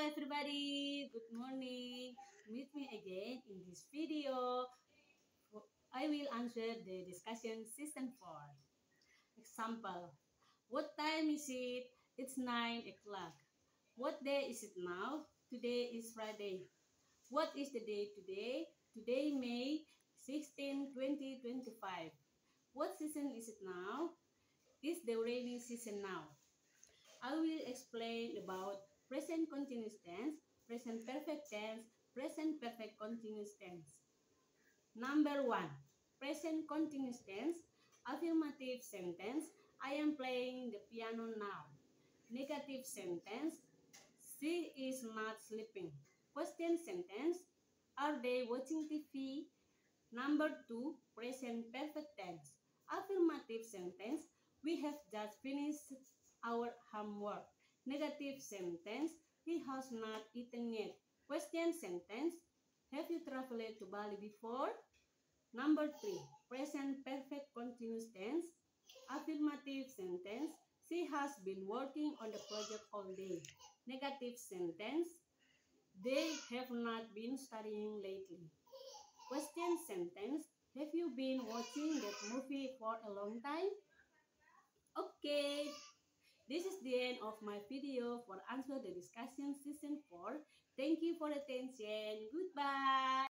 everybody, good morning. Meet me again in this video. I will answer the discussion season 4. Example, what time is it? It's 9 o'clock. What day is it now? Today is Friday. What is the day today? Today, May 16, 2025. What season is it now? It's the rainy season now. I will explain about present continuous tense, present perfect tense, present perfect continuous tense. Number 1. Present continuous tense, affirmative sentence, I am playing the piano now. Negative sentence, she is not sleeping. Question sentence, are they watching TV? Number 2. Present perfect tense, affirmative sentence, we have just finished our homework. Negative sentence, he has not eaten yet. Question sentence, have you traveled to Bali before? Number 3. Present perfect continuous tense, affirmative sentence, she has been working on the project all day. Negative sentence, they have not been studying lately. Question sentence, have you been watching that movie for a long time? Okay, this is the end of my video for answer the discussion season 4. Thank you for attention. Goodbye.